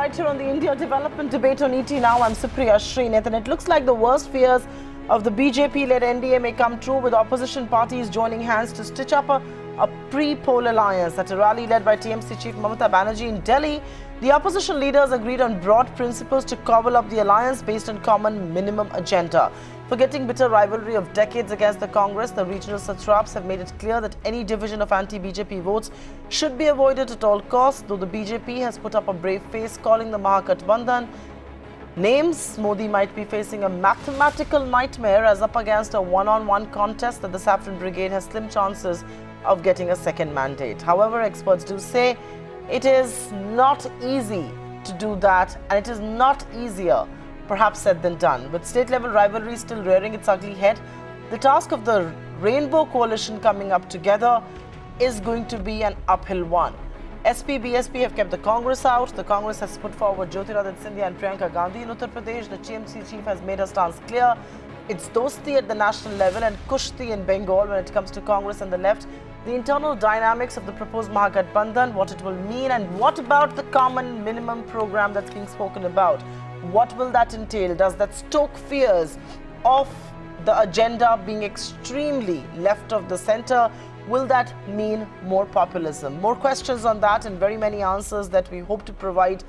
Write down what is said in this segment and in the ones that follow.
right here on the India Development Debate on ET Now. I'm Supriya Shrinate, and it looks like the worst fears of the BJP-led NDA may come true, with opposition parties joining hands to stitch up a pre-poll alliance. At a rally led by TMC Chief Mamata Banerjee in Delhi, the opposition leaders agreed on broad principles to cobble up the alliance based on common minimum agenda. Forgetting bitter rivalry of decades against the Congress, the regional satraps have made it clear that any division of anti-BJP votes should be avoided at all costs, though the BJP has put up a brave face, calling the Mahagatbandhan names. Modi might be facing a mathematical nightmare as up against a one-on-one contest that the saffron brigade has slim chances of getting a second mandate. However, experts do say it is not easy to do that, and it is not easier perhaps said than done. With state-level rivalry still rearing its ugly head, the task of the Rainbow Coalition coming up together is going to be an uphill one. SP BSP have kept the Congress out. The Congress has put forward Jyotiraditta Scindia and Priyanka Gandhi in Uttar Pradesh. The TMC chief has made her stance clear. It's Dosti at the national level and Kushti in Bengal when it comes to Congress and the left. The internal dynamics of the proposed Mahagatbandhan, what it will mean, and what about the common minimum program that's being spoken about? What will that entail? Does that stoke fears of the agenda being extremely left of the center? Will that mean more populism? More questions on that and very many answers that we hope to provide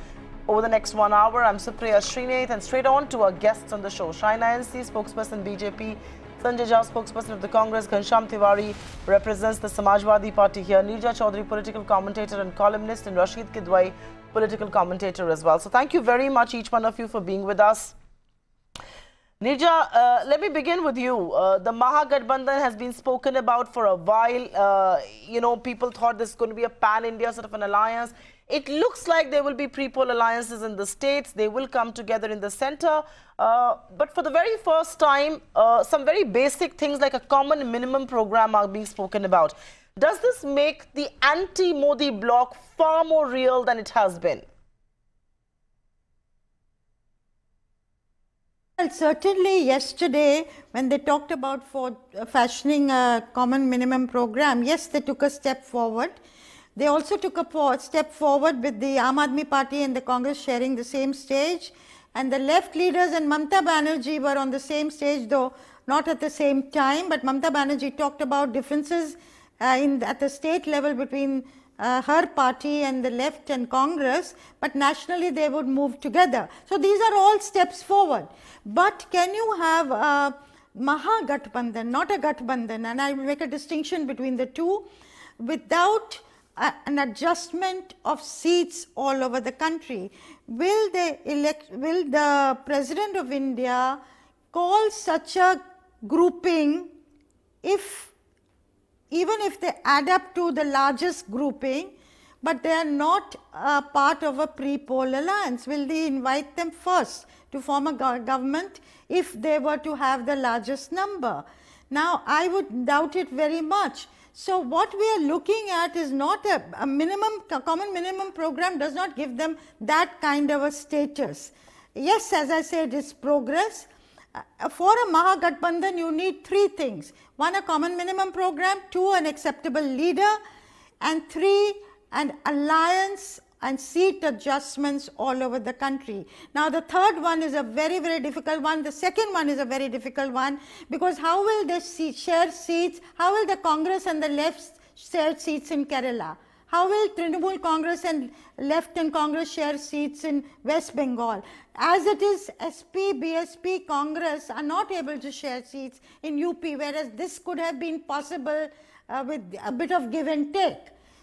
over the next 1 hour. I'm Supriya Shrinate, and straight on to our guests on the show. Shaina NC, spokesperson BJP. Sanjay Jha, spokesperson of the Congress. Ghanshyam Tiwari represents the Samajwadi Party here. Neerja Chaudhary, political commentator and columnist, and Rashid Kidwai, political commentator as well. So thank you very much, each one of you, for being with us. Neerja, let me begin with you. The Mahagatbandhan has been spoken about for a while. People thought this is going to be a pan-India sort of an alliance. It looks like there will be pre-poll alliances in the states. They will come together in the center. But for the very first time, some very basic things like a common minimum program are being spoken about. Does this make the anti-Modi bloc far more real than it has been? Well, certainly yesterday, when they talked about fashioning a common minimum program, yes, they took a step forward. They also took a step forward with the Aam Aadmi Party and the Congress sharing the same stage. And the left leaders and Mamata Banerjee were on the same stage, though not at the same time. But Mamata Banerjee talked about differences at the state level between her party and the left and Congress, but nationally they would move together. So these are all steps forward. But can you have a Mahagatbandhan, not a Gatbandhan, and I will make a distinction between the two, without an adjustment of seats all over the country? Will the President of India call such a grouping even if they add up to the largest grouping, but they are not part of a pre-poll alliance? Will they invite them first to form a government if they were to have the largest number? Now, I would doubt it very much. So what we are looking at is not a common minimum program does not give them that kind of a status. Yes, as I said, it's progress. For a Mahagatbandhan, you need three things. One, a common minimum program. Two, an acceptable leader. And three, an alliance and seat adjustments all over the country. Now, the third one is a very, very difficult one. The second one is a very difficult one, because how will they share seats? How will the Congress and the left share seats in Kerala? How will Trinamool Congress and left and Congress share seats in West Bengal? As it is, SP, BSP, Congress are not able to share seats in UP, whereas this could have been possible with a bit of give and take.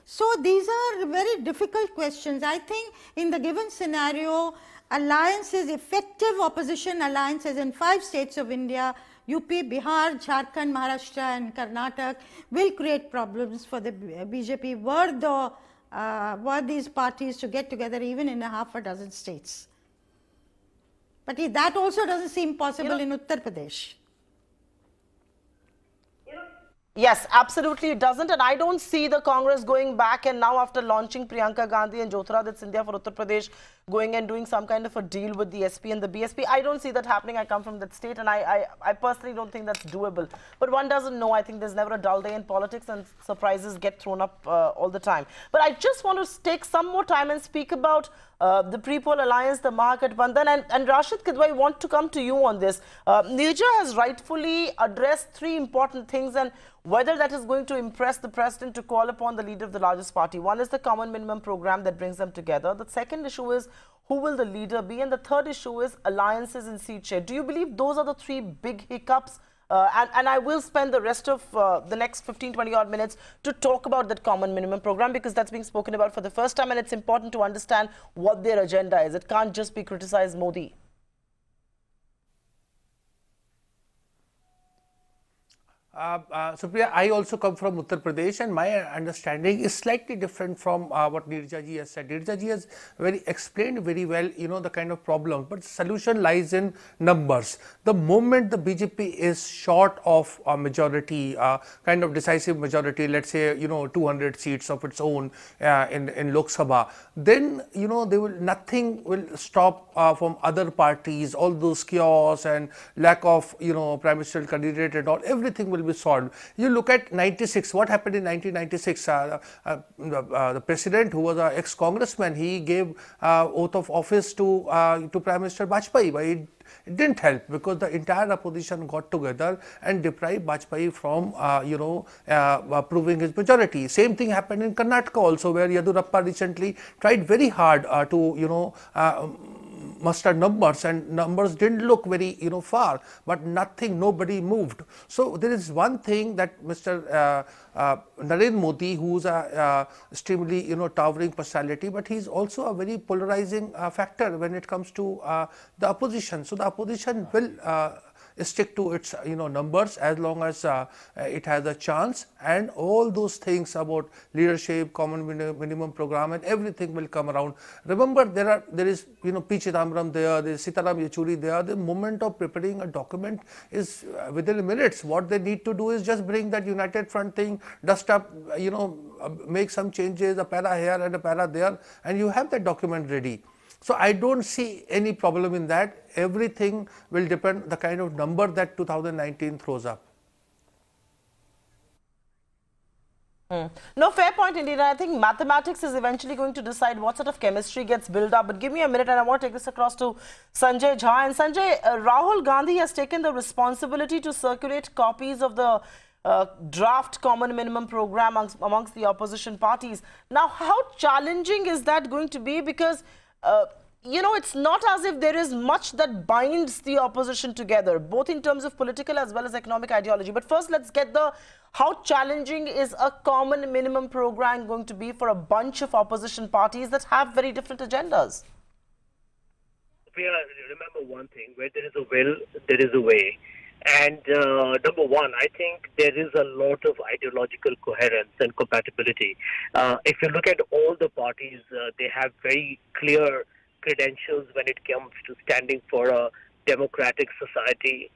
So these are very difficult questions. I think in the given scenario, alliances, effective opposition alliances in 5 states of India, UP, Bihar, Jharkhand, Maharashtra and Karnataka, will create problems for the BJP were these parties to get together even in a half a dozen states. But that also doesn't seem possible in Uttar Pradesh. Yes, absolutely it doesn't, and I don't see the Congress going back and now, after launching Priyanka Gandhi and Jyotiraditta Scindia for Uttar Pradesh, going and doing some kind of a deal with the SP and the BSP. I don't see that happening. I come from that state, and I personally don't think that's doable. But one doesn't know. I think there's never a dull day in politics, and surprises get thrown up all the time. But I just want to take some more time and speak about the pre-poll alliance, the Mahagatbandhan. And Rashid Kidwai, I want to come to you on this. Nirja has rightfully addressed three important things, and whether that is going to impress the president to call upon the leader of the largest party. One is the common minimum program that brings them together. The second issue is who will the leader be? And the third issue is alliances in seat share. Do you believe those are the three big hiccups? And I will spend the rest of the next 15-20 odd minutes to talk about that common minimum program, because that's being spoken about for the first time, and it's important to understand what their agenda is. It can't just be criticize Modi. Supriya, I also come from Uttar Pradesh, and my understanding is slightly different from what Nirja ji has said. Nirja ji has explained very well, the kind of problem, but the solution lies in numbers. The moment the BJP is short of a majority, kind of decisive majority, let's say, 200 seats of its own in Lok Sabha, then, nothing will stop from other parties, all those chaos and lack of, prime ministerial candidate and all, everything will be solved. You look at 96, what happened in 1996? The president, who was an ex-congressman, he gave oath of office to Prime Minister Vajpayee, but it didn't help, because the entire opposition got together and deprived Vajpayee from, proving his majority. Same thing happened in Karnataka also, where Yadurappa recently tried very hard to, muster numbers, and numbers didn't look very far, but nobody moved. So there is one thing that Mr. Narendra Modi, who's a extremely towering personality, but he's also a very polarizing factor when it comes to the opposition. So the opposition will stick to its numbers as long as it has a chance, and all those things about leadership, common minimum program, and everything will come around. Remember, there is P. Chidambaram there is Sitaram Yechuri there. The moment of preparing a document is within minutes. What they need to do is just bring that united front thing, dust up, make some changes, a para here and a para there, and you have that document ready. So I don't see any problem in that. Everything will depend the kind of number that 2019 throws up. No, fair point indeed. I think mathematics is eventually going to decide what sort of chemistry gets built up. But give me a minute, and I want to take this across to Sanjay Jha. And Sanjay, Rahul Gandhi has taken the responsibility to circulate copies of the draft common minimum program amongst the opposition parties. Now, how challenging is that going to be? Because it's not as if there is much that binds the opposition together, both in terms of political as well as economic ideology. But first, let's get how challenging is a common minimum program going to be for a bunch of opposition parties that have very different agendas? Remember one thing, where there is a will, there is a way. And number one, I think there is a lot of ideological coherence and compatibility. If you look at all the parties, they have very clear credentials when it comes to standing for a democratic society,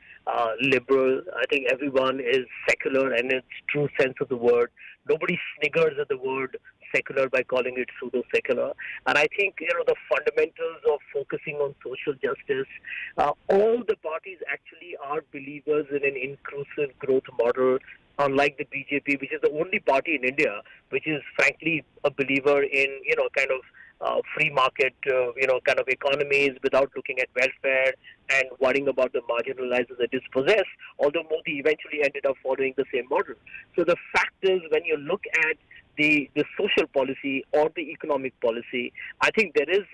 liberal. I think everyone is secular in its true sense of the word. Nobody sniggers at the word secular by calling it pseudo-secular. And I think, the fundamentals of focusing on social justice, all the parties actually are believers in an inclusive growth model, unlike the BJP, which is the only party in India which is frankly a believer in, kind of free market, kind of economies without looking at welfare and worrying about the marginalized and the dispossessed, although Modi eventually ended up following the same model. So the fact is, when you look at the social policy or the economic policy, I think there is,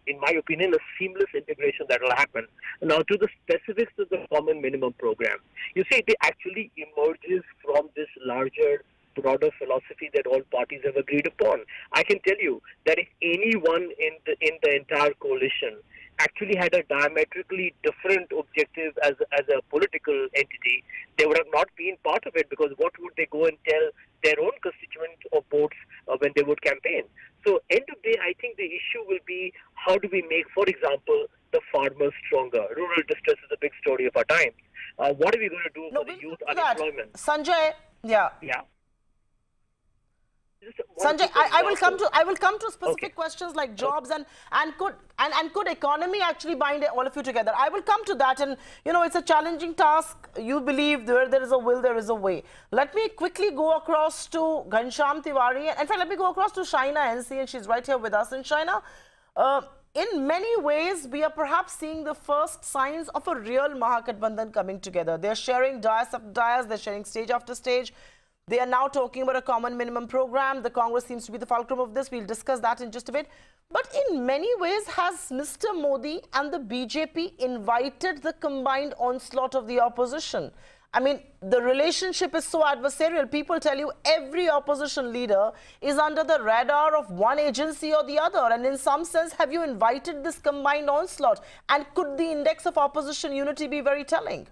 in my opinion, a seamless integration that will happen. Now, to the specifics of the common minimum program, you see, it actually emerges from this larger, broader philosophy that all parties have agreed upon. I can tell you that if anyone in the entire coalition actually had a diametrically different objective as a political entity, they would have not been part of it, because what would they go and tell their own constituent or votes when they would campaign? So end of the day, I think the issue will be, how do we make, for example, the farmers stronger? Rural distress is a big story of our time. What are we going to do for the youth unemployment? Sanjay, yeah. Sanjay, I will come to specific questions like jobs and could economy actually bind all of you together. I will come to that, and it's a challenging task. You believe where there is a will, there is a way. Let me quickly go across to Ghanshyam Tiwari. In fact, let me go across to Shaina NC, and she's right here with us. And Shaina, In many ways, we are perhaps seeing the first signs of a real Mahagatbandhan coming together. They're sharing dais after dais, they're sharing stage after stage. They are now talking about a common minimum program. The Congress seems to be the fulcrum of this. We'll discuss that in just a bit. But in many ways, has Mr. Modi and the BJP invited the combined onslaught of the opposition? I mean, the relationship is so adversarial. People tell you every opposition leader is under the radar of one agency or the other. And in some sense, have you invited this combined onslaught? And could the index of opposition unity be very telling?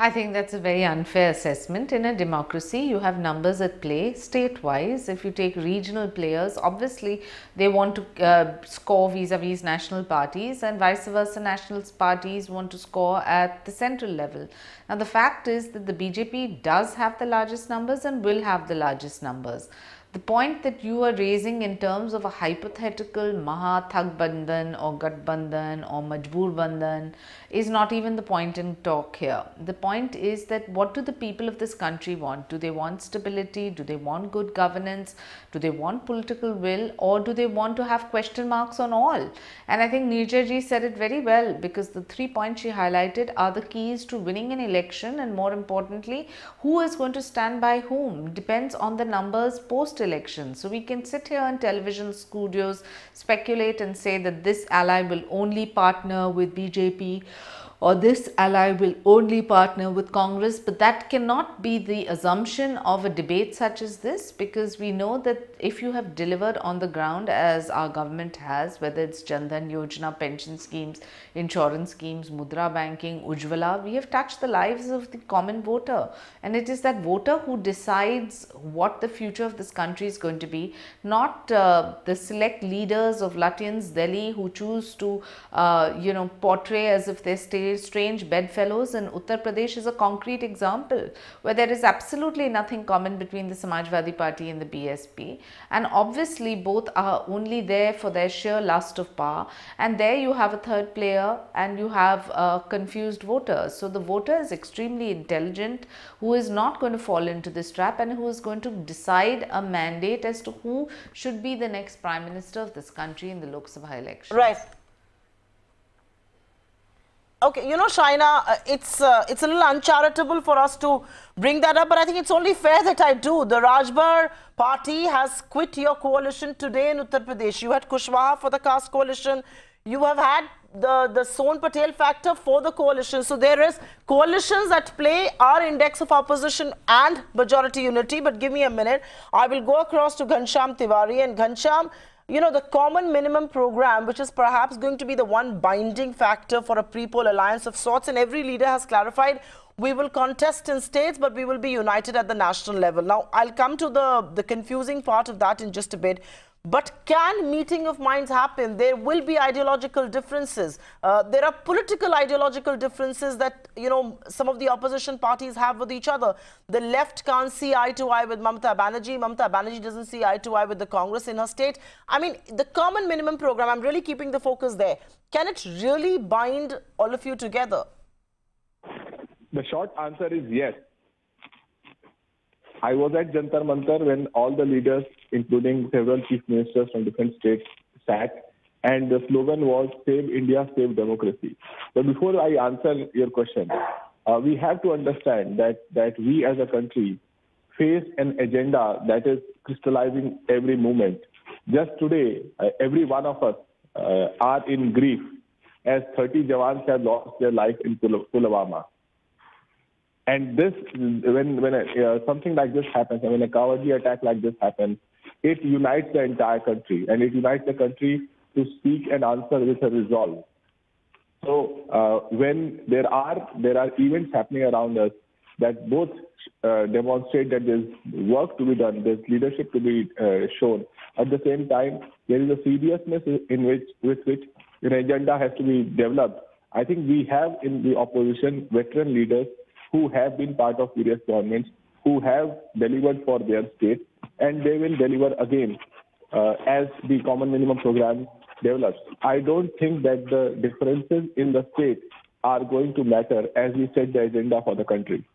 I think that's a very unfair assessment. In a democracy, you have numbers at play state-wise. If you take regional players, obviously they want to score vis-a-vis national parties, and vice versa, national parties want to score at the central level. Now, the fact is that the BJP does have the largest numbers and will have the largest numbers. The point that you are raising in terms of a hypothetical Mahagatbandhan or Gathbandhan or Majboor Bandhan is not even the point in talk here. The point is that what do the people of this country want? Do they want stability? Do they want good governance? Do they want political will? Or do they want to have question marks on all? And I think Nirja ji said it very well, because the 3 points she highlighted are the keys to winning an election, and more importantly, who is going to stand by whom depends on the numbers post-election. So we can sit here in television studios, speculate and say that this ally will only partner with BJP, or this ally will only partner with Congress, but that cannot be the assumption of a debate such as this, because we know that if you have delivered on the ground as our government has, whether it's Jan Dhan Yojana, pension schemes, insurance schemes, Mudra banking, Ujjwala, we have touched the lives of the common voter, and it is that voter who decides what the future of this country is going to be, not the select leaders of Lutyens, Delhi, who choose to portray as if they're strange bedfellows. And Uttar Pradesh is a concrete example where there is absolutely nothing common between the Samajwadi Party and the BSP, and obviously both are only there for their sheer lust of power, and there you have a third player and you have confused voters. So the voter is extremely intelligent, who is not going to fall into this trap and who is going to decide a mandate as to who should be the next Prime Minister of this country in the Lok Sabha election. Right. Okay, you know, Shaina, it's a little uncharitable for us to bring that up, but I think it's only fair that I do. The Rajbar party has quit your coalition today in Uttar Pradesh. You had Kushwaha for the caste coalition. You have had the Son Patel factor for the coalition. So there is coalitions at play, our index of opposition and majority unity. But give me a minute. I will go across to Ghanshyam Tiwari. And Ghanshyam, you know, the common minimum program, which is perhaps going to be the one binding factor for a pre-poll alliance of sorts, and every leader has clarified, we will contest in states, but we will be united at the national level. Now, I'll come to the confusing part of that in just a bit. But can meeting of minds happen? There will be ideological differences. There are political ideological differences that, you know, some of the opposition parties have with each other. The left can't see eye to eye with Mamata Banerjee. Mamata Banerjee doesn't see eye to eye with the Congress in her state. I mean, the common minimum program, I'm really keeping the focus there. Can it really bind all of you together? The short answer is yes. I was at Jantar Mantar when all the leaders, including several chief ministers from different states, sat, and the slogan was "Save India, Save Democracy." So before I answer your question, we have to understand that we as a country face an agenda that is crystallizing every moment. Just today, every one of us are in grief as 30 Jawans have lost their life in Pulwama. And this, when something like this happens, when a cowardly attack like this happens, it unites the entire country, and it unites the country to speak and answer with a resolve. So when there are events happening around us that both demonstrate that there's work to be done, there's leadership to be shown. At the same time, there is a seriousness with which an agenda has to be developed. I think we have in the opposition veteran leaders who have been part of various governments, who have delivered for their state, and they will deliver again as the common minimum program develops. I don't think that the differences in the state are going to matter as we set the agenda for the country.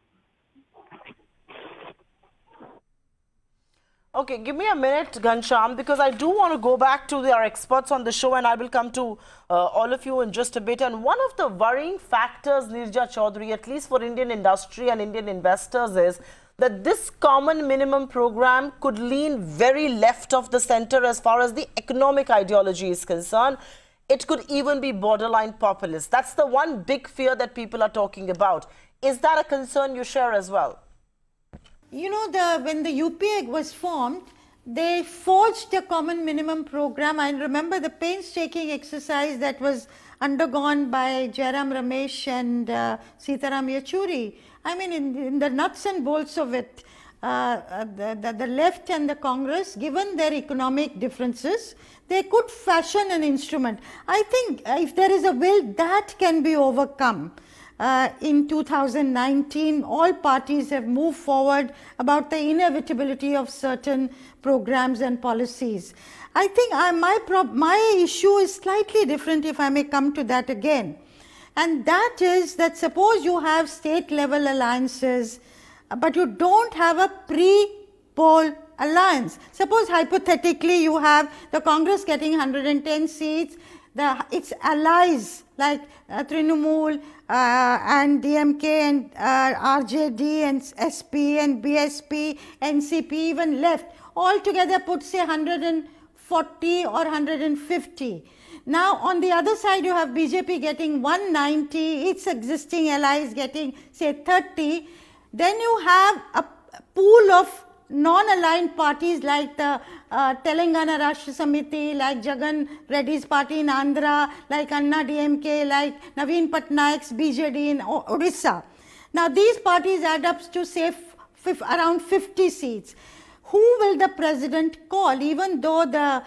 Okay, give me a minute, Ghanshyam, because I do want to go back to our experts on the show, and I will come to all of you in just a bit. And one of the worrying factors, Nirja Chaudhary, at least for Indian industry and Indian investors, is that this common minimum program could lean very left of the center as far as the economic ideology is concerned. It could even be borderline populist. That's the one big fear that people are talking about. Is that a concern you share as well? You know, when the UPA was formed, they forged a common minimum program. I remember the painstaking exercise that was undergone by Jairam Ramesh and Sitaram Yechuri. I mean, in the nuts and bolts of it, the left and the Congress, given their economic differences, they could fashion an instrument. I think if there is a will, that can be overcome. In 2019, all parties have moved forward about the inevitability of certain programs and policies. I think my issue is slightly different, if I may come to that again. And that is that suppose you have state level alliances, but you don't have a pre-poll alliance. Suppose hypothetically you have the Congress getting 110 seats, its allies like Trinamool and DMK and RJD and SP and BSP, NCP, even left, all together put say 140 or 150. Now on the other side you have BJP getting 190, its existing allies getting say 30. Then you have a pool of non-aligned parties like the Telangana Rashtra Samiti, like Jagan Reddy's party in Andhra, like Anna DMK, like Naveen Patnaik's BJD in Odisha. Now these parties add up to say around 50 seats. Who will the president call, even though the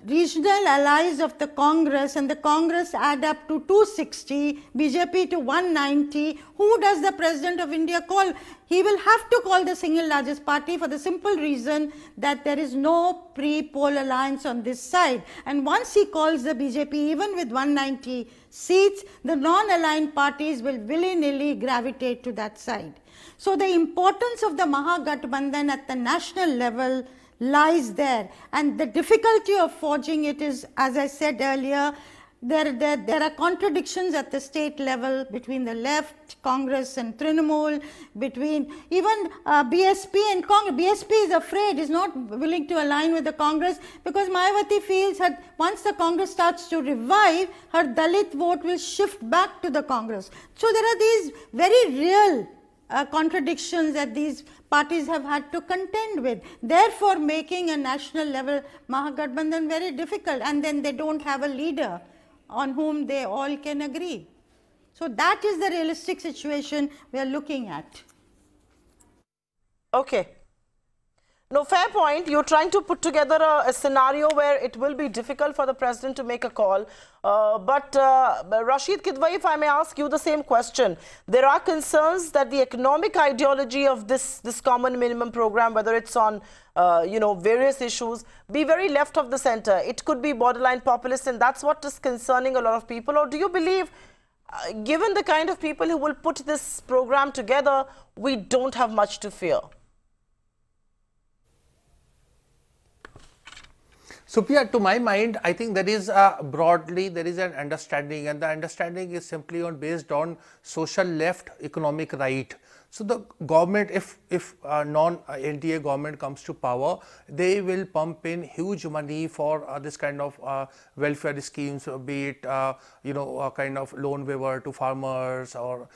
regional allies of the Congress and the Congress add up to 260, BJP to 190, who does the President of India call? He will have to call the single largest party for the simple reason that there is no pre-poll alliance on this side. And once he calls the BJP, even with 190 seats, the non-aligned parties will willy-nilly gravitate to that side. So the importance of the Mahagatbandhan at the national level lies there, and the difficulty of forging it is, as I said earlier, there are contradictions at the state level between the left, Congress and Trinamool, between even BSP and Congress. BSP is afraid, is not willing to align with the Congress, because Mayawati feels that once the Congress starts to revive, her Dalit vote will shift back to the Congress. So there are these very real contradictions that these parties have had to contend with, therefore making a national level Mahagatbandhan very difficult, and then they don't have a leader on whom they all can agree. So that is the realistic situation we are looking at. Okay. No, fair point. You're trying to put together a scenario where it will be difficult for the president to make a call. But Rashid Kidwai, if I may ask you the same question, there are concerns that the economic ideology of this common minimum program, whether it's on various issues, be very left of the center. It could be borderline populist, and that's what is concerning a lot of people. Or do you believe, given the kind of people who will put this program together, we don't have much to fear? Supriya, to my mind, I think there is broadly there is an understanding, and the understanding is simply based on social left, economic right. So the government, if non-NDA government comes to power, they will pump in huge money for this kind of welfare schemes, be it kind of loan waiver to farmers or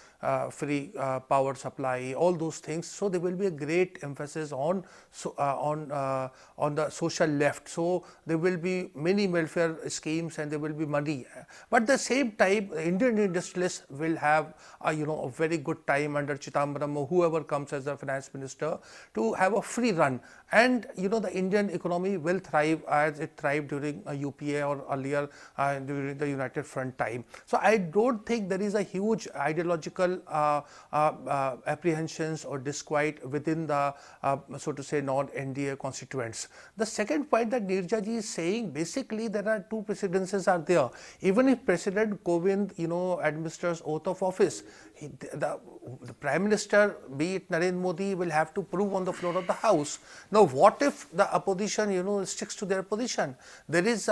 free power supply, all those things. So there will be a great emphasis on the social left. So there will be many welfare schemes and there will be money. But at the same time, Indian industrialists will have a very good time under Chidambaram or whoever comes as the finance minister to have a free run. And the Indian economy will thrive as it thrived during UPA or earlier during the United Front time. So I don't think there is a huge ideological apprehensions or disquiet within the so to say non-NDA constituents. The second point that Nirja ji is saying, basically there are two precedences are there. Even if President Kovind administers oath of office, the Prime Minister, be it Narendra Modi, will have to prove on the floor of the House. Now, what if the opposition, sticks to their position? There is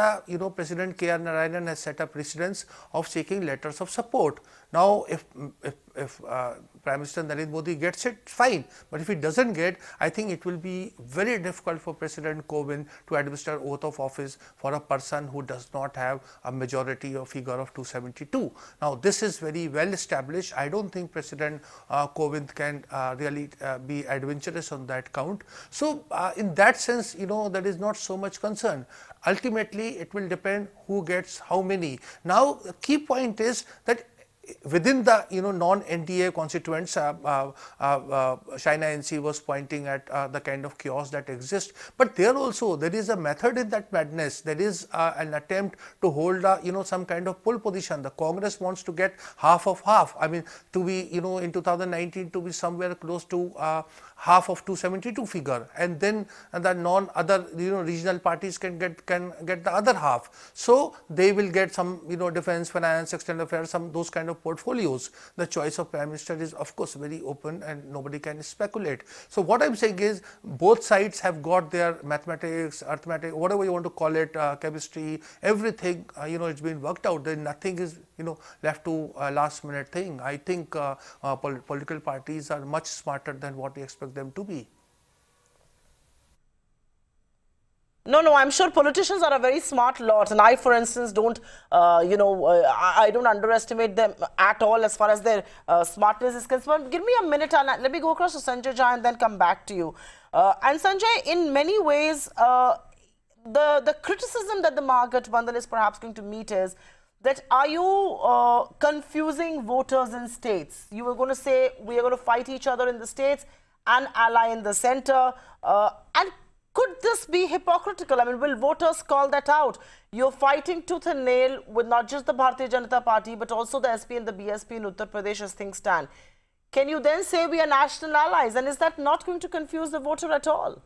President K.R. Narayanan has set up precedents of seeking letters of support. Now, if Prime Minister Narendra Modi gets it, fine. But if he doesn't get, I think it will be very difficult for President Kovind to administer oath of office for a person who does not have a majority or figure of 272. Now, this is very well established. I don't think President Kovind can really be adventurous on that count. So, in that sense, there is not so much concern. Ultimately, it will depend who gets how many. Now, the key point is that within the non-NDA constituents, Shaina NC was pointing at the kind of chaos that exists. But there also there is a method in that madness. There is an attempt to hold some kind of pull position. The Congress wants to get half of half. I mean, to be in 2019 to be somewhere close to half of 272 figure, and then the non-other regional parties can get the other half. So they will get some defense, finance, external affairs, some those kind of portfolios. The choice of Prime Minister is of course very open and nobody can speculate. So what I'm saying is both sides have got their mathematics, arithmetic, whatever you want to call it, chemistry, everything it's been worked out. Then nothing is left to a last minute thing. I think political parties are much smarter than what we expect them to be. No, I'm sure politicians are a very smart lot, and I, for instance, don't, I don't underestimate them at all as far as their smartness is concerned. Give me a minute, and let me go across to Sanjay Jha and then come back to you. And Sanjay, in many ways, the criticism that the Mahagatbandhan is perhaps going to meet is that are you confusing voters in states? You were going to say we are going to fight each other in the states and ally in the center, and could this be hypocritical? I mean, will voters call that out? You're fighting tooth and nail with not just the Bharatiya Janata Party, but also the SP and the BSP in Uttar Pradesh as things stand. Can you then say we are national allies? And is that not going to confuse the voter at all?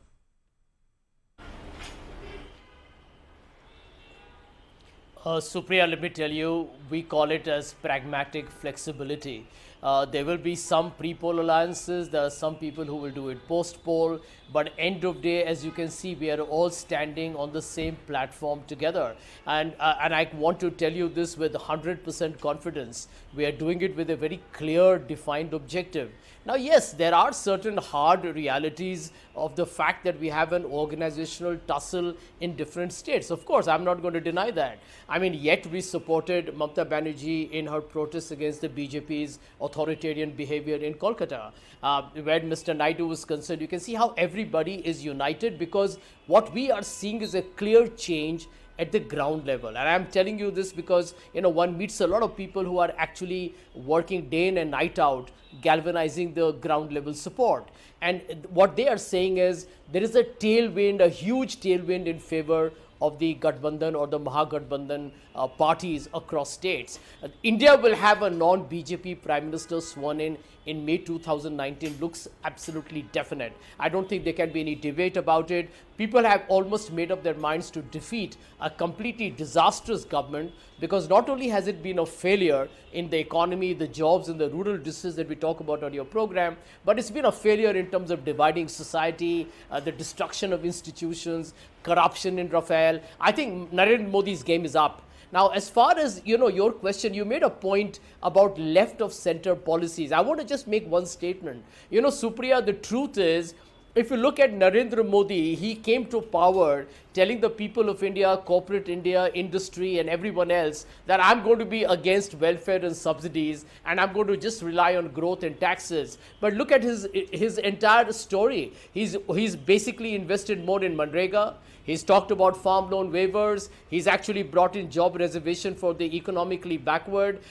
Supriya, let me tell you, we call it as pragmatic flexibility. There will be some pre-poll alliances, there are some people who will do it post-poll, but end of day, as you can see, we are all standing on the same platform together. And I want to tell you this with 100% confidence. We are doing it with a very clear, defined objective. Now, yes, there are certain hard realities of the fact that we have an organizational tussle in different states. Of course, I'm not going to deny that. I mean, yet we supported Mamata Banerjee in her protests against the BJP's authoritarian behavior in Kolkata. When Mr. Naidu was concerned, you can see how everybody is united, because what we are seeing is a clear change at the ground level. And I'm telling you this because, one meets a lot of people who are actually working day in and night out, galvanizing the ground level support. And what they are saying is there is a tailwind, a huge tailwind in favor of the Gathbandhan or the Mahagatbandhan parties across states. India will have a non-BJP Prime Minister sworn in May 2019. Looks absolutely definite. I don't think there can be any debate about it. People have almost made up their minds to defeat a completely disastrous government, because not only has it been a failure in the economy, the jobs and the rural districts that we talk about on your program, but it's been a failure in terms of dividing society, the destruction of institutions, corruption in Rafael. I think Narendra Modi's game is up. Now, as far as, your question, you made a point about left of center policies. I want to just make one statement. Supriya, the truth is, if you look at Narendra Modi, he came to power telling the people of India, corporate India, industry and everyone else that I'm going to be against welfare and subsidies and I'm going to just rely on growth and taxes. But look at his entire story. He's basically invested more in Manrega. He's talked about farm loan waivers. He's actually brought in job reservation for the economically backward.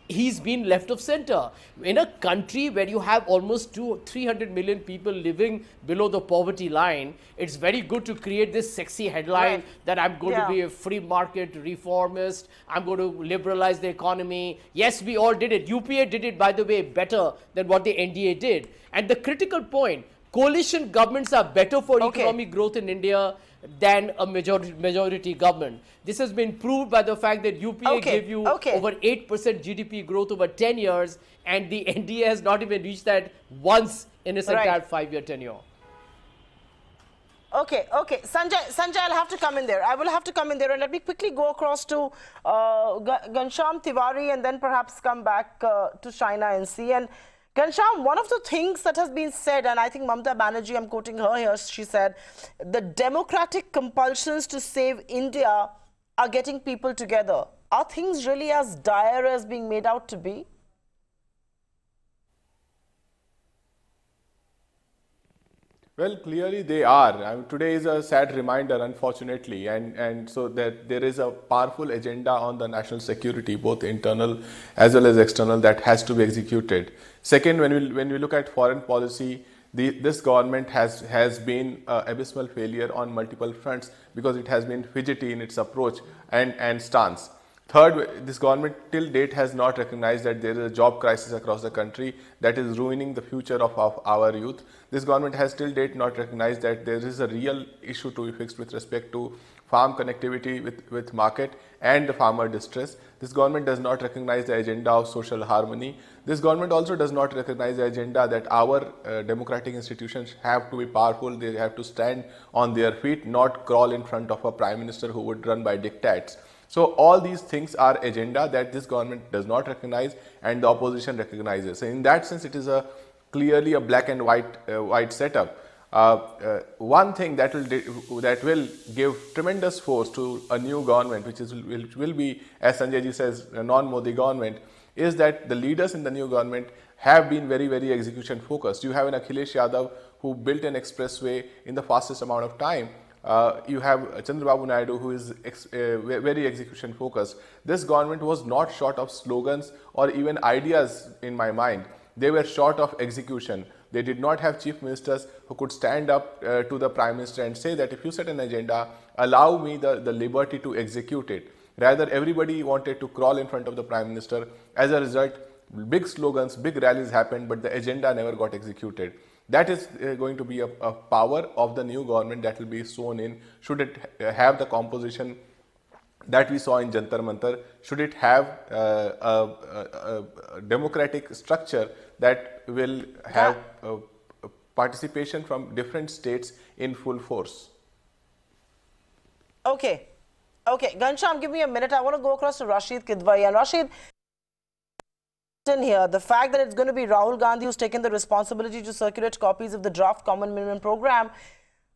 He's been left of center. In a country where you have almost 300 million people living below the poverty line, it's very good to create this sexy headline that I'm going to be a free market reformist, I'm going to liberalize the economy. Yes, we all did it. UPA did it, by the way, better than what the NDA did. And the critical point, coalition governments are better for economic growth in India. than a majority government. This has been proved by the fact that UPA gave you over 8% GDP growth over 10 years, and the NDA has not even reached that once in its entire 5-year tenure. Okay. Sanjay, I'll have to come in there. I will have to come in there, and let me quickly go across to Ghanshyam Tiwari and then perhaps come back to Shaina and see. And Ghanshyam, one of the things that has been said, and I think Mamata Banerjee, I'm quoting her here, she said, the democratic compulsions to save India are getting people together. Are things really as dire as being made out to be? Well, clearly they are. I mean, today is a sad reminder, unfortunately, and so that there is a powerful agenda on the national security, both internal as well as external, that has to be executed. Second, when we look at foreign policy, this government has been abysmal failure on multiple fronts because it has been fidgety in its approach and stance. Third, this government till date has not recognized that there is a job crisis across the country that is ruining the future of our youth. This government has till date not recognized that there is a real issue to be fixed with respect to farm connectivity with market and the farmer distress. This government does not recognize the agenda of social harmony. This government also does not recognize the agenda that our democratic institutions have to be powerful. They have to stand on their feet, not crawl in front of a prime minister who would run by diktats. So all these things are agenda that this government does not recognize and the opposition recognizes. So in that sense, it is clearly a black and white setup. One thing that will give tremendous force to a new government, which will be, as Sanjay ji says, a non-Modi government, is that the leaders in the new government have been very, very execution focused. You have an Akhilesh Yadav who built an expressway in the fastest amount of time. You have Chandrababu Naidu, who is very execution focused. This government was not short of slogans or even ideas in my mind. They were short of execution. They did not have chief ministers who could stand up to the prime minister and say that if you set an agenda, allow me the liberty to execute it. Rather, everybody wanted to crawl in front of the prime minister. As a result, big slogans, big rallies happened, but the agenda never got executed. That is going to be a power of the new government that will be sown in. Should it have the composition that we saw in Jantar Mantar? Should it have a democratic structure that will have participation from different states in full force? Okay. Ghanshyam, give me a minute. I want to go across to Rashid Kidwai. And Rashid, here, the fact that it's going to be Rahul Gandhi who's taken the responsibility to circulate copies of the draft common minimum program,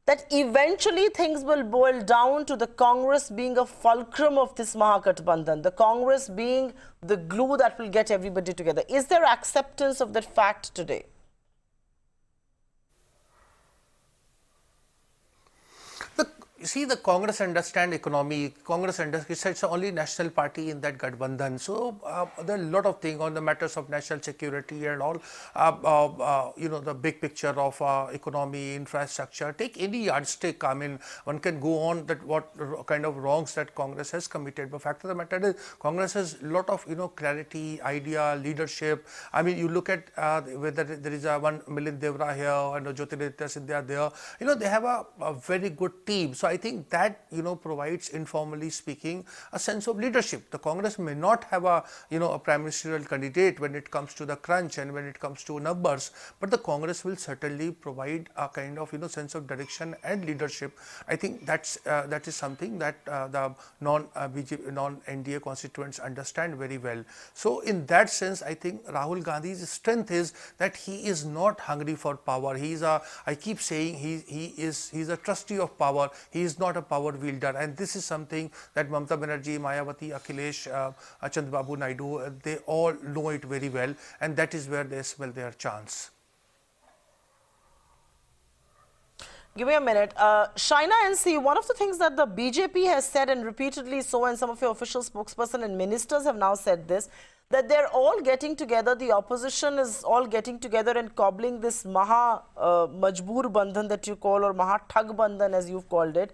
that eventually things will boil down to the Congress being a fulcrum of this Mahagatbandhan, the Congress being the glue that will get everybody together. Is there acceptance of that fact today? You see, the Congress understand economy. Congress understands it's the only national party in that Gathbandhan. So there are a lot of things on the matters of national security and all. The big picture of economy, infrastructure. Take any yardstick. I mean, one can go on that what kind of wrongs that Congress has committed. But fact of the matter is, Congress has a lot of clarity, idea, leadership. I mean, you look at whether there is a 1 Milind Devra here and Jyotiraditya Scindia there. They have a very good team. So I think that provides, informally speaking, a sense of leadership. The Congress may not have a prime ministerial candidate when it comes to the crunch and when it comes to numbers, but the Congress will certainly provide a kind of sense of direction and leadership. I think that is something that the non-BJP, non-NDA constituents understand very well. So in that sense, I think Rahul Gandhi's strength is that he is not hungry for power. I keep saying he's a trustee of power. He is not a power wielder, and this is something that Mamata Banerjee, Mayawati, Akhilesh, Chandrababu Naidu, they all know it very well, and that is where they smell their chance. Give me a minute. Shaina NC, one of the things that the BJP has said, and repeatedly so, and some of your official spokesperson and ministers have now said this, that they're all getting together, the opposition is all getting together and cobbling this Majboor Bandhan that you call, or Thug Bandhan as you've called it,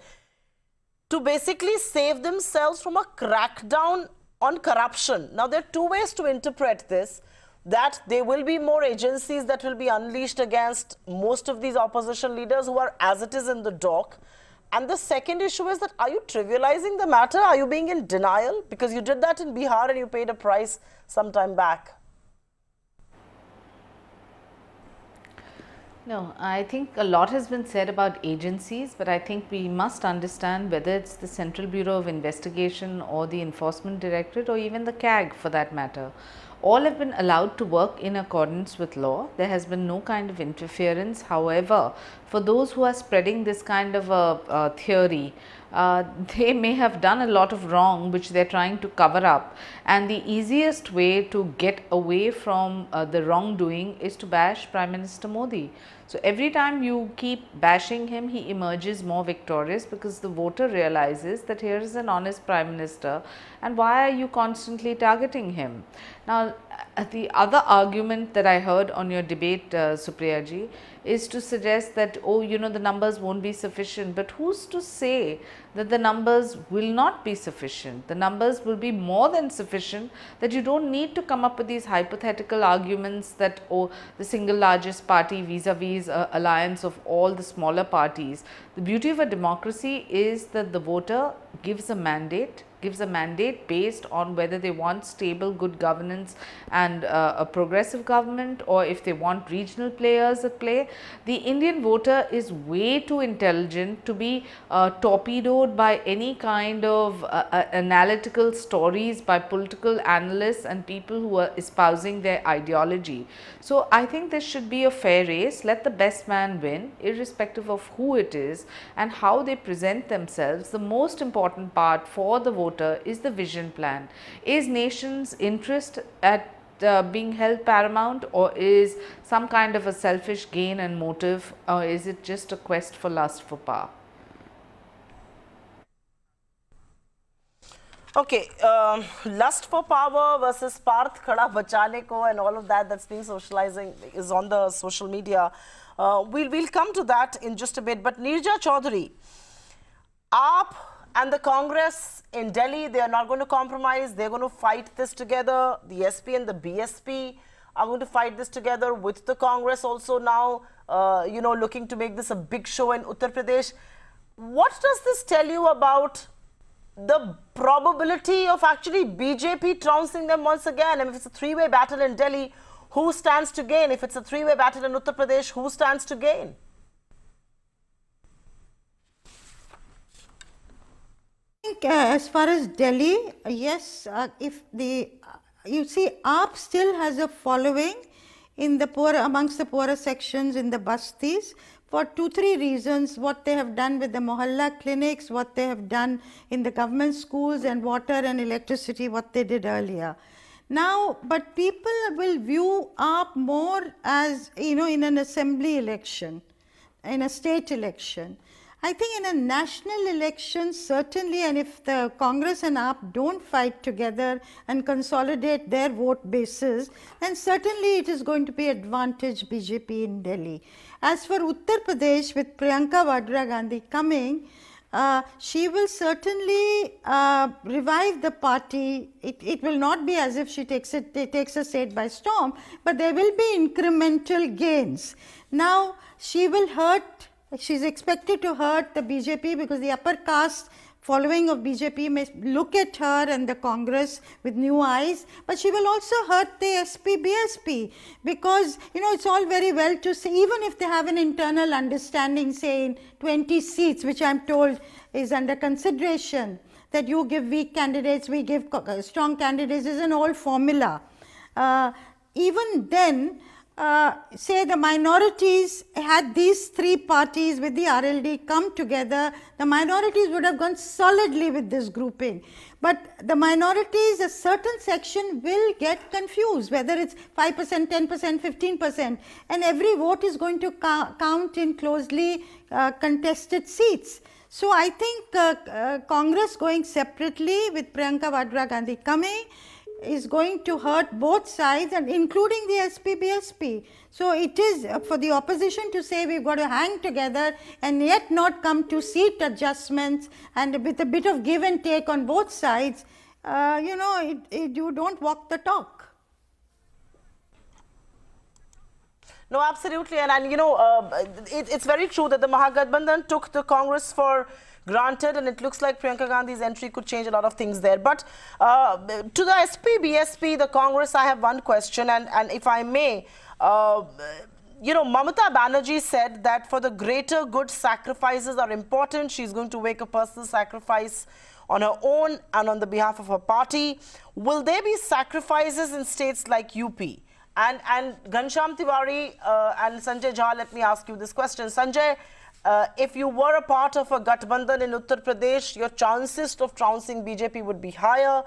to basically save themselves from a crackdown on corruption. Now, there are two ways to interpret this, that there will be more agencies that will be unleashed against most of these opposition leaders who are as it is in the dock, And the second issue is that, are you trivializing the matter? Are you being in denial? Because you did that in Bihar and you paid a price some time back. No, I think a lot has been said about agencies, but I think we must understand whether it's the Central Bureau of Investigation or the Enforcement Directorate or even the CAG for that matter. All have been allowed to work in accordance with law. There has been no kind of interference. However, for those who are spreading this kind of a theory, they may have done a lot of wrong which they are trying to cover up, and the easiest way to get away from the wrongdoing is to bash Prime Minister Modi. So every time you keep bashing him, he emerges more victorious, because the voter realizes that here is an honest Prime Minister and why are you constantly targeting him? Now, the other argument that I heard on your debate, Supriya ji, is to suggest that, oh, you know, the numbers won't be sufficient. But who's to say that the numbers will not be sufficient? The numbers will be more than sufficient, that you don't need to come up with these hypothetical arguments that, oh, the single largest party vis-a-vis alliance of all the smaller parties. The beauty of a democracy is that the voter gives a mandate based on whether they want stable, good governance and a progressive government, or if they want regional players at play. The Indian voter is way too intelligent to be torpedoed by any kind of analytical stories by political analysts and people who are espousing their ideology. So I think there should be a fair race. Let the best man win, irrespective of who it is and how they present themselves. The most important part for the voter is the vision plan. Is nation's interest at being held paramount, or is some kind of a selfish gain and motive, or is it just a quest for lust for power? Okay, lust for power versus Parth Khada Bachane Ko and all of that that's being socializing is on the social media. We'll come to that in just a bit. But Neerja Chaudhary, AAP and the Congress in Delhi, they are not going to compromise. They're going to fight this together. The SP and the BSP are going to fight this together with the Congress also now, you know, looking to make this a big show in Uttar Pradesh. What does this tell you about the probability of actually BJP trouncing them once again? And if it's a three-way battle in Delhi, who stands to gain? If it's a three-way battle in Uttar Pradesh, who stands to gain? As far as Delhi, yes, if the you see, AAP still has a following in the poor, amongst the poorer sections in the bastis, for 2-3 reasons: what they have done with the mohalla clinics, what they have done in the government schools, and water and electricity, what they did earlier. Now, but people will view AAP more as, you know, in an assembly election, in a state election. I think in a national election, certainly, and if the Congress and AAP don't fight together and consolidate their vote bases, then certainly it is going to be advantage BJP in Delhi. As for Uttar Pradesh, with Priyanka Vadra Gandhi coming, she will certainly revive the party. It will not be as if she takes a state by storm, but there will be incremental gains. Now, she will hurt. She is expected to hurt the BJP, because the upper caste following of BJP may look at her and the Congress with new eyes, but she will also hurt the SP BSP, because, you know, it's all very well to say, even if they have an internal understanding, say in 20 seats, which I am told is under consideration, that you give weak candidates, we give strong candidates, is an old formula. Even then, say the minorities, had these 3 parties with the RLD come together, the minorities would have gone solidly with this grouping. But the minorities, a certain section will get confused, whether it's 5%, 10%, 15%, and every vote is going to count in closely contested seats. So I think Congress going separately with Priyanka Vadra Gandhi coming is going to hurt both sides, and including the SP BSP. So it is for the opposition to say we've got to hang together and yet not come to seat adjustments, and with a bit of give and take on both sides, you know, you don't walk the talk. No, absolutely. And you know, it's very true that the Mahagatbandhan took the Congress for granted, and it looks like Priyanka Gandhi's entry could change a lot of things there. But to the SP BSP, the Congress, I have one question, and if I may, you know, Mamata Banerjee said that for the greater good, sacrifices are important. She's going to make a personal sacrifice on her own and on the behalf of her party. Will there be sacrifices in states like UP? And Ghanshyam Tiwari and Sanjay Jha, let me ask you this question. Sanjay, if you were a part of a Gathbandhan in Uttar Pradesh, your chances of trouncing BJP would be higher.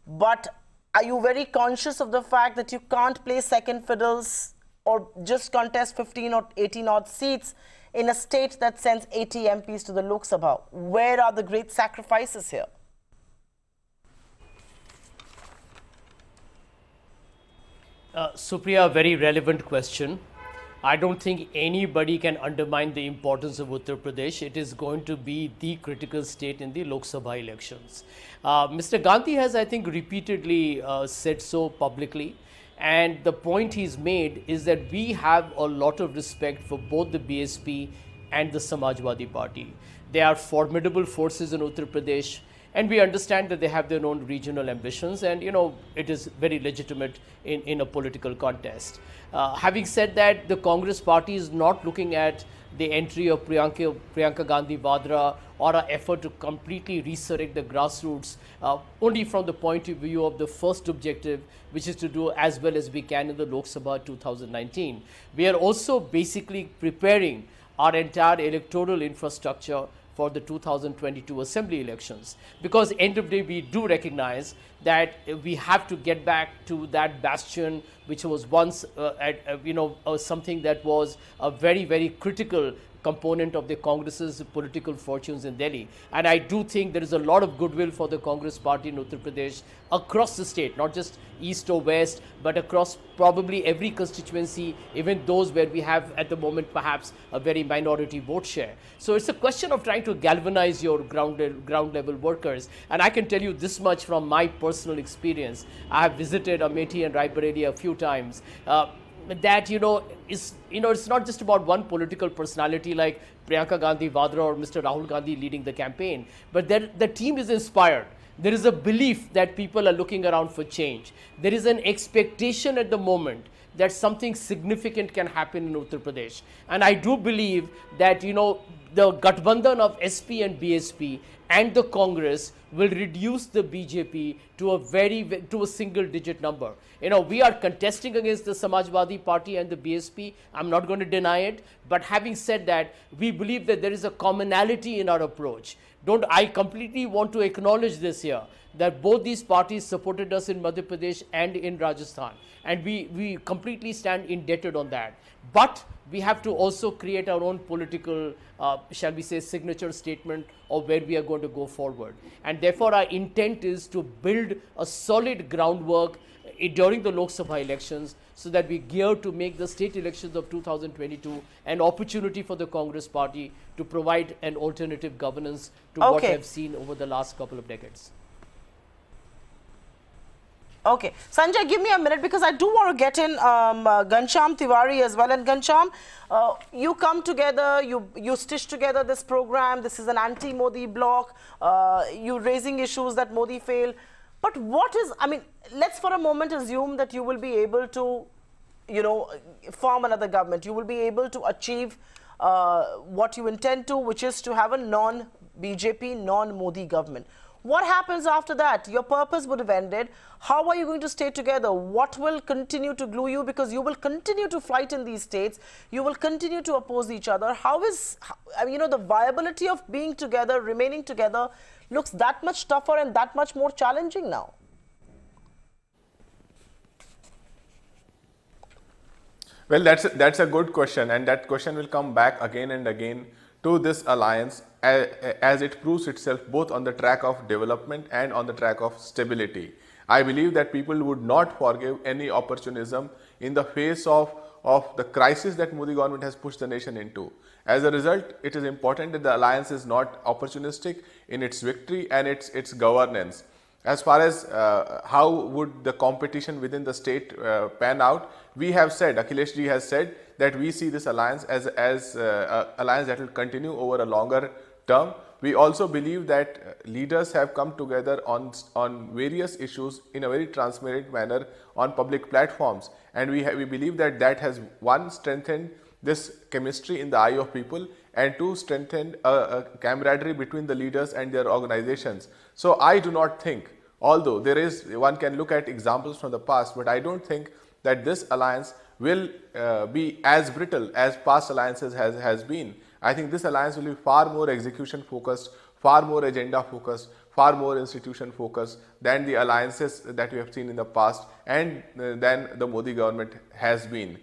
But are you very conscious of the fact that you can't play second fiddles or just contest 15 or 18 odd seats in a state that sends 80 MPs to the Lok Sabha? Where are the great sacrifices here? Supriya, very relevant question. I don't think anybody can undermine the importance of Uttar Pradesh. It is going to be the critical state in the Lok Sabha elections. Mr. Gandhi has, I think, repeatedly said so publicly. And the point he's made is that we have a lot of respect for both the BSP and the Samajwadi Party. They are formidable forces in Uttar Pradesh. And we understand that they have their own regional ambitions, and you know, it is very legitimate in a political contest. Having said that, the Congress party is not looking at the entry of Priyanka Gandhi Vadra or an effort to completely resurrect the grassroots only from the point of view of the first objective, which is to do as well as we can in the Lok Sabha 2019. We are also basically preparing our entire electoral infrastructure for the 2022 assembly elections, because end of the day we do recognize that we have to get back to that bastion which was once something that was a very, very critical component of the Congress's political fortunes in Delhi. And I do think there is a lot of goodwill for the Congress party in Uttar Pradesh across the state, not just east or west, but across probably every constituency, even those where we have at the moment perhaps a very minority vote share. So it's a question of trying to galvanize your ground level workers. And I can tell you this much from my personal experience. I have visited Amethi and Raebareli a few times. That it's not just about one political personality like Priyanka Gandhi Vadra or Mr. Rahul Gandhi leading the campaign, but that the team is inspired. There is a belief that people are looking around for change. There is an expectation at the moment that something significant can happen in Uttar Pradesh. And I do believe that, you know, the Gathbandhan of SP and BSP and the Congress will reduce the BJP to a single digit number. You know, we are contesting against the Samajwadi Party and the BSP. I'm not going to deny it. But having said that, we believe that there is a commonality in our approach. I completely want to acknowledge this here, that both these parties supported us in Madhya Pradesh and in Rajasthan. And we completely stand indebted on that. But we have to also create our own political, shall we say, signature statement of where we are going to go forward. And therefore, our intent is to build a solid groundwork during the Lok Sabha elections so that we gear to make the state elections of 2022 an opportunity for the Congress party to provide an alternative governance to what we have seen over the last couple of decades. Okay. Sanjay, give me a minute because I do want to get in Ghanshyam Tiwari as well. And Ghanshyam, you come together, you stitch together this program. This is an anti-Modi bloc. You're raising issues that Modi failed. But what is, I mean, let's for a moment assume that you will be able to, you know, form another government. You will be able to achieve what you intend to, which is to have a non-BJP, non-Modi government. What happens after that? Your purpose would have ended. How are you going to stay together? What will continue to glue you? Because you will continue to fight in these states. You will continue to oppose each other. How is, I mean, you know, the viability of being together, remaining together, looks that much tougher and that much more challenging now? Well, that's a good question, and that question will come back again and again to this alliance as it proves itself both on the track of development and on the track of stability. I believe that people would not forgive any opportunism in the face of the crisis that Modi government has pushed the nation into. As a result, it is important that the alliance is not opportunistic in its victory and its governance. As far as how would the competition within the state pan out, we have said, Akhilesh ji has said that we see this alliance as an alliance that will continue over a longer term. We also believe that leaders have come together on various issues in a very transparent manner on public platforms, and we believe that that has, one, strengthened this chemistry in the eye of people, and two, strengthened a camaraderie between the leaders and their organizations. So I do not think, although one can look at examples from the past, but I don't think that this alliance will be as brittle as past alliances has been. I think this alliance will be far more execution focused, far more agenda focused, far more institution focused than the alliances that we have seen in the past and than the Modi government has been.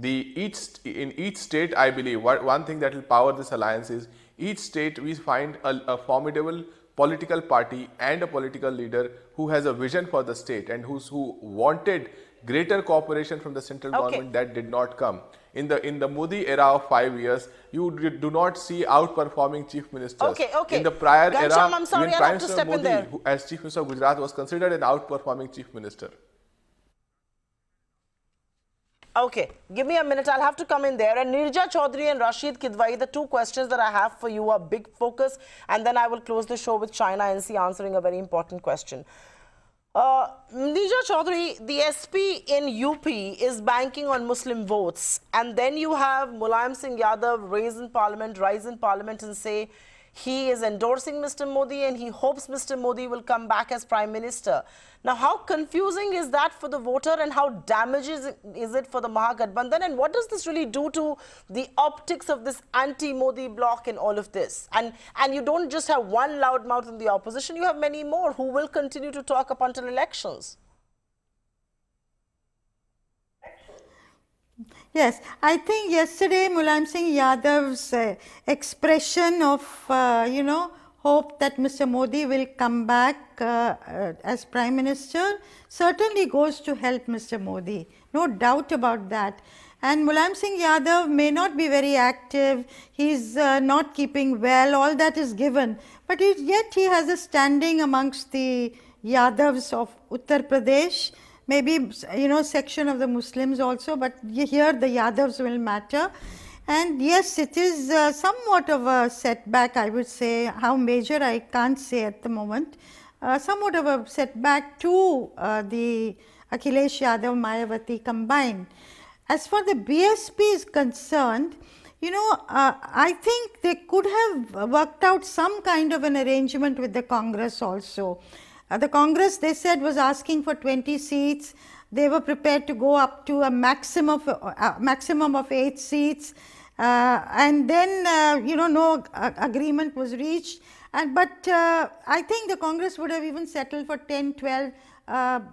In each state, I believe, one thing that will power this alliance is each state we find a formidable political party and a political leader who has a vision for the state and who wanted greater cooperation from the central government that did not come. In the Modi era of 5 years, you do not see outperforming chief ministers. In the prior era, I'm sorry, even I Prime have to Minister step in Modi, there. as Chief Minister of Gujarat, was considered an outperforming chief minister. Okay, give me a minute. I'll have to come in there. And Nirja Chaudhary and Rashid Kidwai, the two questions that I have for you are big focus. And then I will close the show with China NC answering a very important question. Nirja Chaudhary, the SP in UP is banking on Muslim votes. And then you have Mulayam Singh Yadav rise in parliament and say he is endorsing Mr. Modi and he hopes Mr. Modi will come back as Prime Minister. Now, how confusing is that for the voter and how damaging is it for the Mahagatbandhan? And what does this really do to the optics of this anti-Modi bloc in all of this? And you don't just have one loudmouth in the opposition, you have many more who will continue to talk up until elections. Yes, I think yesterday Mulayam Singh Yadav's expression of, hope that Mr. Modi will come back as Prime Minister certainly goes to help Mr. Modi. No doubt about that. And Mulayam Singh Yadav may not be very active, he's not keeping well, all that is given. But yet he has a standing amongst the Yadavs of Uttar Pradesh. Maybe, section of the Muslims also, but here the Yadavs will matter. And yes, it is somewhat of a setback, I would say. How major, I can't say at the moment. Somewhat of a setback to the Akhilesh Yadav, Mayawati combined. As far the BSP is concerned, I think they could have worked out some kind of an arrangement with the Congress also. The Congress, they said, was asking for 20 seats. They were prepared to go up to a maximum of 8 seats. And then, no agreement was reached. But I think the Congress would have even settled for 10, 12.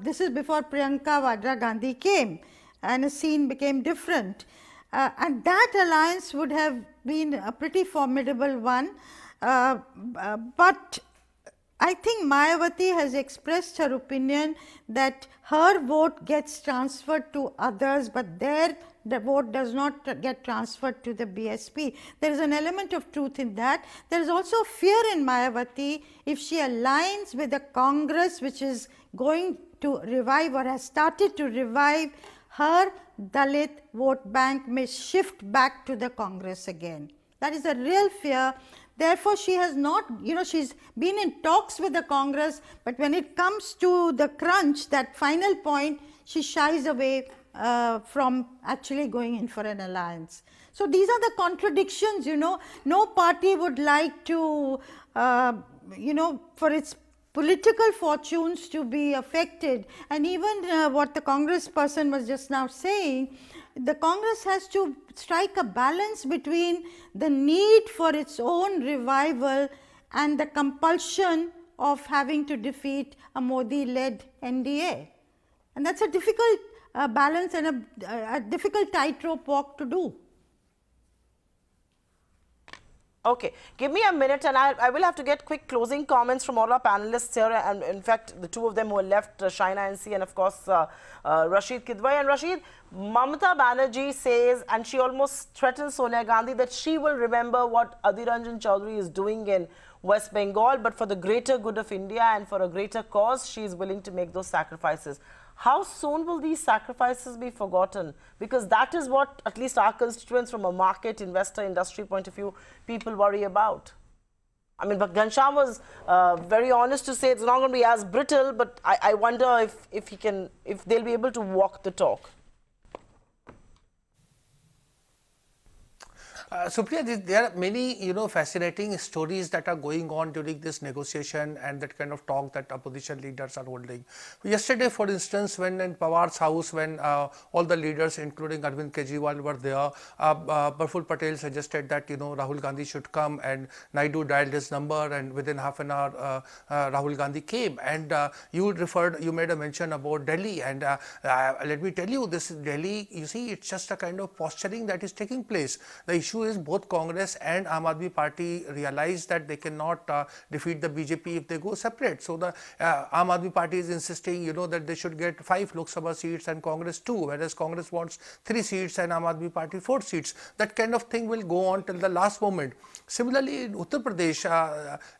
This is before Priyanka Vadra Gandhi came and the scene became different. And that alliance would have been a pretty formidable one. But I think Mayawati has expressed her opinion that her vote gets transferred to others, but the vote does not get transferred to the BSP. There is an element of truth in that. There is also fear in Mayawati if she aligns with the Congress which is going to revive or has started to revive, her Dalit vote bank may shift back to the Congress again. That is a real fear. Therefore, she has not, she's been in talks with the Congress, but when it comes to the crunch, that final point, she shies away from actually going in for an alliance. So these are the contradictions, no party would like to, for its political fortunes to be affected. And even what the Congress person was just now saying, the Congress has to strike a balance between the need for its own revival and the compulsion of having to defeat a Modi-led NDA. And that's a difficult balance and a difficult tightrope walk to do. Okay, give me a minute and I will have to get quick closing comments from all our panelists here, and in fact the two of them who are left, China NC and of course Rashid Kidwai. And Rashid, Mamata Banerjee says, and she almost threatens Sonia Gandhi, that she will remember what Adhir Ranjan Chaudhary is doing in West Bengal, but for the greater good of India and for a greater cause, she is willing to make those sacrifices. How soon will these sacrifices be forgotten? Because that is what at least our constituents from a market, investor, industry point of view, people worry about. I mean, but Ghanshyam was very honest to say it's not going to be as brittle, but I wonder if they'll be able to walk the talk. Supriya, there are many, fascinating stories that are going on during this negotiation and that kind of talk that opposition leaders are holding. Yesterday, for instance, when in Pawar's house, when all the leaders, including Arvind Kejriwal, were there, Praful Patel suggested that, Rahul Gandhi should come, and Naidu dialed his number, and within half an hour, Rahul Gandhi came. And you made a mention about Delhi, and let me tell you, this Delhi, you see, it's just a kind of posturing that is taking place. The issue is both Congress and Aam Aadmi Party realize that they cannot defeat the BJP if they go separate. So the Aam Aadmi Party is insisting, that they should get 5 Lok Sabha seats and Congress 2, whereas Congress wants 3 seats and Aam Aadmi Party 4 seats. That kind of thing will go on till the last moment. Similarly, in Uttar Pradesh,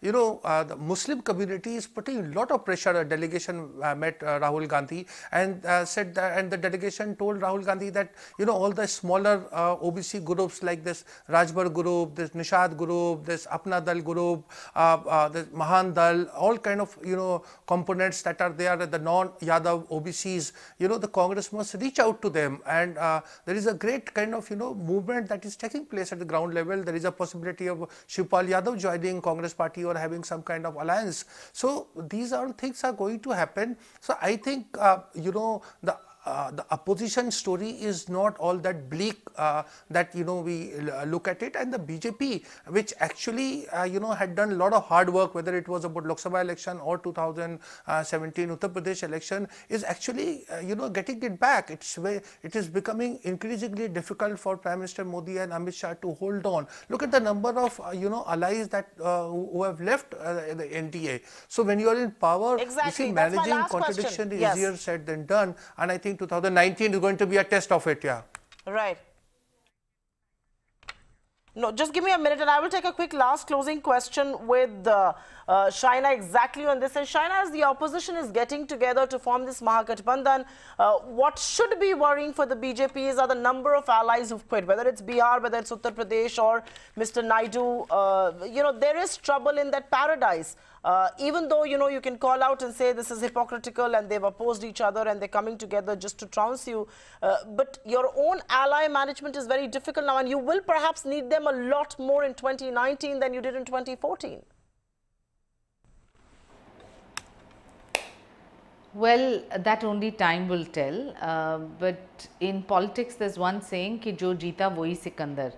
the Muslim community is putting a lot of pressure. A delegation met Rahul Gandhi and said that, and the delegation told Rahul Gandhi that, all the smaller OBC groups like this Rajbar group, this Nishad group, this Apna Dal group, this Mahan Dal, all kind of, components that are there at the non-Yadav OBCs, the Congress must reach out to them. And there is a great kind of, movement that is taking place at the ground level. There is a possibility of Shivpal Yadav joining Congress party or having some kind of alliance. So these all things are going to happen. So I think, the opposition story is not all that bleak that we look at it, and the BJP, which actually had done a lot of hard work, whether it was about Lok Sabha election or 2017 Uttar Pradesh election, is actually getting it back. It is becoming increasingly difficult for Prime Minister Modi and Amit Shah to hold on. Look at the number of allies that who have left the NDA. So when you are in power, exactly. you see, managing contradiction is easier said than done, and I think 2019 is going to be a test of it. Right. No, just give me a minute and I will take a quick last closing question with Shaina exactly on this. And Shaina, as the opposition is getting together to form this Mahagatbandhan, what should be worrying for the BJP is the number of allies who've quit, whether it's Bihar, whether it's Uttar Pradesh or Mr. Naidu. There is trouble in that paradise. Even though, you can call out and say this is hypocritical and they've opposed each other and they're coming together just to trounce you. But your own ally management is very difficult now, and you will perhaps need them a lot more in 2019 than you did in 2014. Well, that only time will tell. But in politics, there's one saying, ki jo jeeta wohi Sikandar.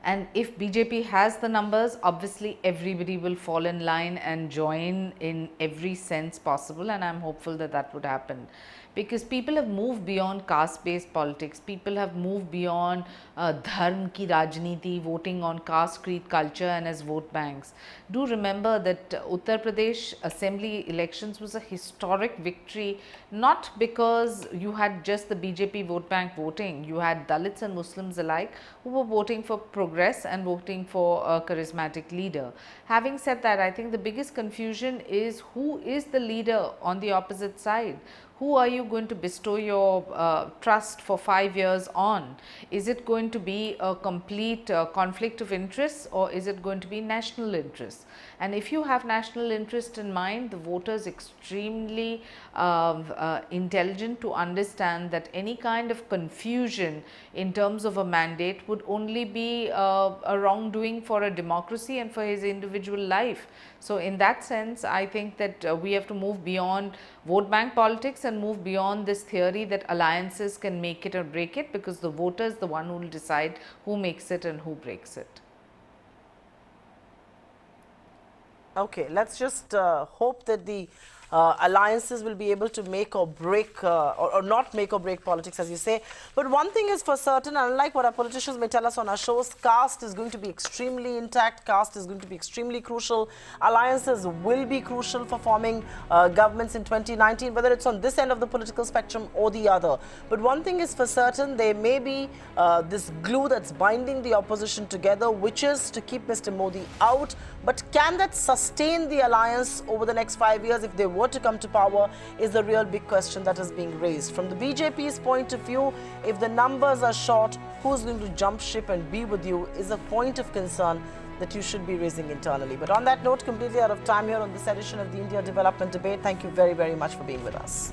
And if BJP has the numbers, obviously everybody will fall in line and join in every sense possible, and I'm hopeful that that would happen. Because people have moved beyond caste-based politics, people have moved beyond dharm ki rajniti, voting on caste, creed, culture and as vote banks. Do remember that Uttar Pradesh assembly elections was a historic victory, not because you had just the BJP vote bank voting, you had Dalits and Muslims alike who were voting for progress and voting for a charismatic leader. Having said that, I think the biggest confusion is who is the leader on the opposite side. Who are you going to bestow your trust for 5 years on? Is it going to be a complete conflict of interests, or is it going to be national interest? And if you have national interest in mind, the voter is extremely intelligent to understand that any kind of confusion in terms of a mandate would only be a wrongdoing for a democracy and for his individual life. So in that sense, I think that we have to move beyond vote bank politics and move beyond this theory that alliances can make it or break it, because the voter is the one who will decide who makes it and who breaks it. Okay, let's just hope that the alliances will be able to make or break or not make or break politics, as you say. But one thing is for certain, unlike what our politicians may tell us on our shows, caste is going to be extremely intact. Caste is going to be extremely crucial. Alliances will be crucial for forming governments in 2019, whether it's on this end of the political spectrum or the other. But one thing is for certain, there may be this glue that's binding the opposition together, which is to keep Mr. Modi out. But can that sustain the alliance over the next 5 years if they were to come to power, is the real big question that is being raised. From the BJP's point of view, if the numbers are short, who's going to jump ship and be with you is a point of concern that you should be raising internally. But on that note, completely out of time here on this edition of the India Development Debate. Thank you very, very much for being with us.